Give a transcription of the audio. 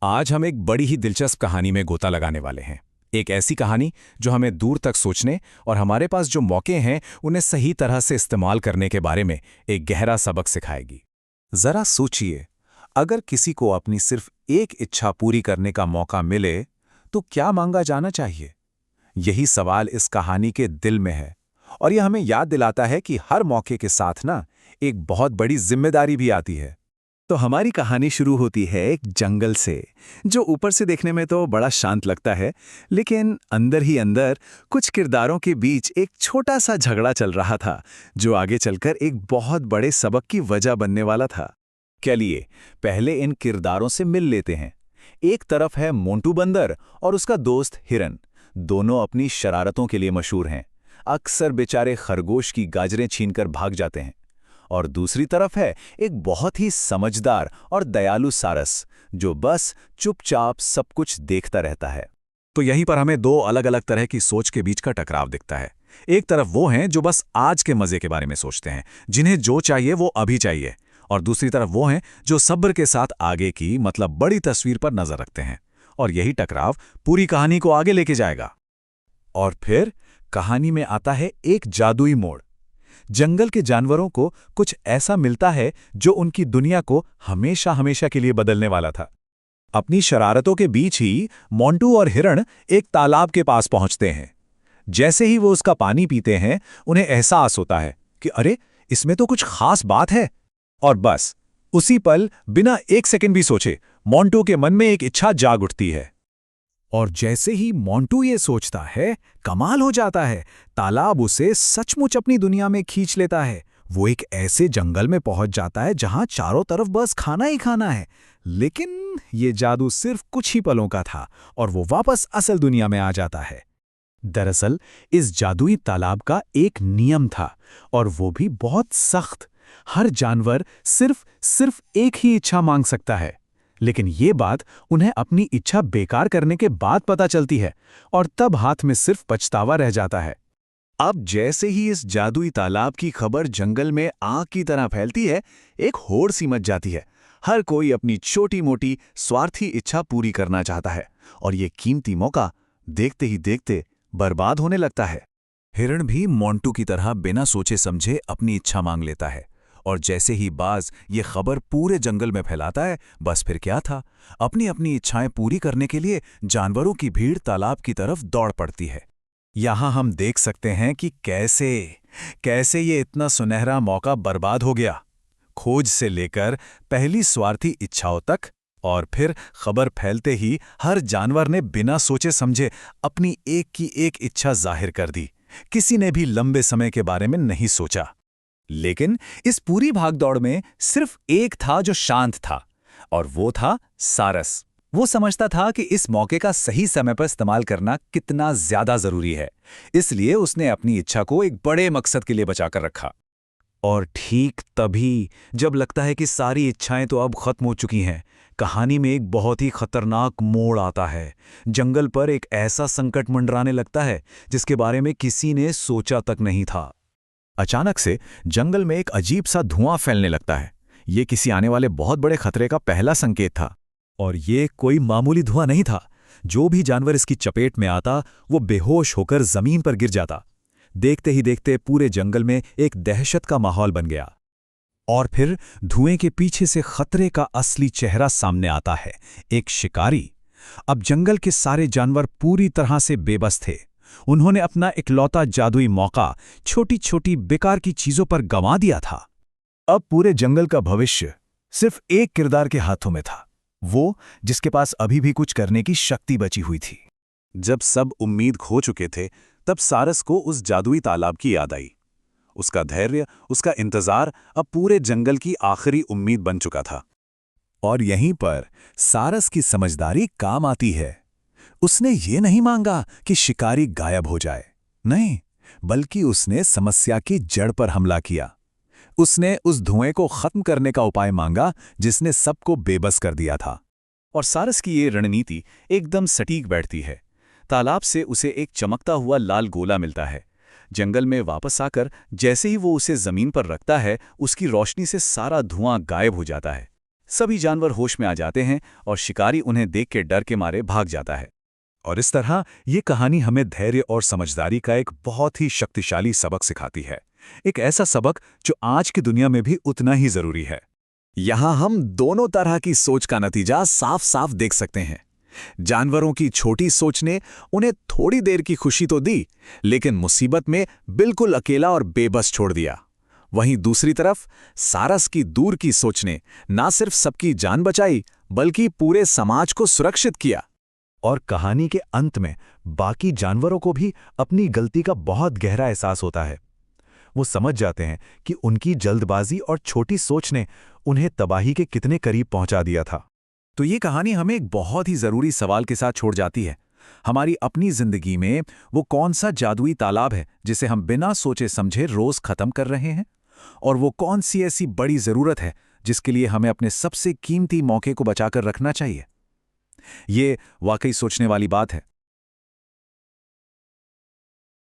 आज हम एक बड़ी ही दिलचस्प कहानी में गोता लगाने वाले हैं। एक ऐसी कहानी जो हमें दूर तक सोचने और हमारे पास जो मौके हैं उन्हें सही तरह से इस्तेमाल करने के बारे में एक गहरा सबक सिखाएगी। जरा सोचिए, अगर किसी को अपनी सिर्फ एक इच्छा पूरी करने का मौका मिले तो क्या मांगा जाना चाहिए? यही सवाल इस कहानी के दिल में है और यह हमें याद दिलाता है कि हर मौके के साथ ना एक बहुत बड़ी जिम्मेदारी भी आती है। तो हमारी कहानी शुरू होती है एक जंगल से, जो ऊपर से देखने में तो बड़ा शांत लगता है, लेकिन अंदर ही अंदर कुछ किरदारों के बीच एक छोटा सा झगड़ा चल रहा था, जो आगे चलकर एक बहुत बड़े सबक की वजह बनने वाला था। चलिए पहले इन किरदारों से मिल लेते हैं। एक तरफ है मोंटू बंदर और उसका दोस्त हिरन। दोनों अपनी शरारतों के लिए मशहूर हैं। अक्सर बेचारे खरगोश की गाजरें छीनकर भाग जाते हैं। और दूसरी तरफ है एक बहुत ही समझदार और दयालु सारस, जो बस चुपचाप सब कुछ देखता रहता है। तो यहीं पर हमें दो अलग अलग तरह की सोच के बीच का टकराव दिखता है। एक तरफ वो हैं जो बस आज के मजे के बारे में सोचते हैं, जिन्हें जो चाहिए वो अभी चाहिए, और दूसरी तरफ वो हैं जो सब्र के साथ आगे की मतलब बड़ी तस्वीर पर नजर रखते हैं। और यही टकराव पूरी कहानी को आगे लेके जाएगा। और फिर कहानी में आता है एक जादुई मोड़। जंगल के जानवरों को कुछ ऐसा मिलता है जो उनकी दुनिया को हमेशा हमेशा के लिए बदलने वाला था। अपनी शरारतों के बीच ही मोंटू और हिरण एक तालाब के पास पहुंचते हैं। जैसे ही वो उसका पानी पीते हैं, उन्हें एहसास होता है कि अरे, इसमें तो कुछ खास बात है। और बस उसी पल, बिना एक सेकंड भी सोचे, मोंटू के मन में एक इच्छा जाग उठती है। और जैसे ही मोंटू ये सोचता है, कमाल हो जाता है। तालाब उसे सचमुच अपनी दुनिया में खींच लेता है। वो एक ऐसे जंगल में पहुंच जाता है जहां चारों तरफ बस खाना ही खाना है। लेकिन ये जादू सिर्फ कुछ ही पलों का था और वो वापस असल दुनिया में आ जाता है। दरअसल इस जादुई तालाब का एक नियम था, और वो भी बहुत सख्त। हर जानवर सिर्फ एक ही इच्छा मांग सकता है। लेकिन ये बात उन्हें अपनी इच्छा बेकार करने के बाद पता चलती है, और तब हाथ में सिर्फ पछतावा रह जाता है। अब जैसे ही इस जादुई तालाब की खबर जंगल में आग की तरह फैलती है, एक होड़ सी मच जाती है। हर कोई अपनी छोटी मोटी स्वार्थी इच्छा पूरी करना चाहता है, और ये कीमती मौका देखते ही देखते बर्बाद होने लगता है। हिरण भी मोंटू की तरह बिना सोचे समझे अपनी इच्छा मांग लेता है, और जैसे ही बाज ये खबर पूरे जंगल में फैलाता है, बस फिर क्या था, अपनी अपनी इच्छाएं पूरी करने के लिए जानवरों की भीड़ तालाब की तरफ दौड़ पड़ती है। यहां हम देख सकते हैं कि कैसे ये इतना सुनहरा मौका बर्बाद हो गया। खोज से लेकर पहली स्वार्थी इच्छाओं तक, और फिर खबर फैलते ही हर जानवर ने बिना सोचे समझे अपनी एक की एक इच्छा जाहिर कर दी। किसी ने भी लंबे समय के बारे में नहीं सोचा। लेकिन इस पूरी भागदौड़ में सिर्फ एक था जो शांत था, और वो था सारस। वो समझता था कि इस मौके का सही समय पर इस्तेमाल करना कितना ज्यादा जरूरी है, इसलिए उसने अपनी इच्छा को एक बड़े मकसद के लिए बचाकर रखा। और ठीक तभी, जब लगता है कि सारी इच्छाएं तो अब खत्म हो चुकी हैं, कहानी में एक बहुत ही खतरनाक मोड़ आता है। जंगल पर एक ऐसा संकट मंडराने लगता है जिसके बारे में किसी ने सोचा तक नहीं था। अचानक से जंगल में एक अजीब सा धुआं फैलने लगता है। ये किसी आने वाले बहुत बड़े खतरे का पहला संकेत था। और ये कोई मामूली धुआं नहीं था। जो भी जानवर इसकी चपेट में आता, वो बेहोश होकर जमीन पर गिर जाता। देखते ही देखते पूरे जंगल में एक दहशत का माहौल बन गया। और फिर धुएं के पीछे से खतरे का असली चेहरा सामने आता है, एक शिकारी। अब जंगल के सारे जानवर पूरी तरह से बेबस थे। उन्होंने अपना इकलौता जादुई मौका छोटी छोटी बेकार की चीजों पर गंवा दिया था। अब पूरे जंगल का भविष्य सिर्फ एक किरदार के हाथों में था, वो जिसके पास अभी भी कुछ करने की शक्ति बची हुई थी। जब सब उम्मीद खो चुके थे, तब सारस को उस जादुई तालाब की याद आई। उसका धैर्य, उसका इंतजार अब पूरे जंगल की आखिरी उम्मीद बन चुका था। और यहीं पर सारस की समझदारी काम आती है। उसने ये नहीं मांगा कि शिकारी गायब हो जाए, नहीं, बल्कि उसने समस्या की जड़ पर हमला किया। उसने उस धुएं को खत्म करने का उपाय मांगा जिसने सबको बेबस कर दिया था। और सारस की ये रणनीति एकदम सटीक बैठती है। तालाब से उसे एक चमकता हुआ लाल गोला मिलता है। जंगल में वापस आकर जैसे ही वो उसे जमीन पर रखता है, उसकी रोशनी से सारा धुआं गायब हो जाता है। सभी जानवर होश में आ जाते हैं और शिकारी उन्हें देख के डर के मारे भाग जाता है। और इस तरह ये कहानी हमें धैर्य और समझदारी का एक बहुत ही शक्तिशाली सबक सिखाती है। एक ऐसा सबक जो आज की दुनिया में भी उतना ही जरूरी है। यहाँ हम दोनों तरह की सोच का नतीजा साफ साफ देख सकते हैं। जानवरों की छोटी सोच ने उन्हें थोड़ी देर की खुशी तो दी, लेकिन मुसीबत में बिल्कुल अकेला और बेबस छोड़ दिया। वहीं दूसरी तरफ सारस की दूर की सोच ने ना सिर्फ सबकी जान बचाई, बल्कि पूरे समाज को सुरक्षित किया। और कहानी के अंत में बाकी जानवरों को भी अपनी गलती का बहुत गहरा एहसास होता है। वो समझ जाते हैं कि उनकी जल्दबाजी और छोटी सोच ने उन्हें तबाही के कितने करीब पहुंचा दिया था। तो ये कहानी हमें एक बहुत ही जरूरी सवाल के साथ छोड़ जाती है। हमारी अपनी जिंदगी में वो कौन सा जादुई तालाब है जिसे हम बिना सोचे समझे रोज खत्म कर रहे हैं? और वो कौन सी ऐसी बड़ी जरूरत है जिसके लिए हमें अपने सबसे कीमती मौके को बचाकर रखना चाहिए? ये वाकई सोचने वाली बात है।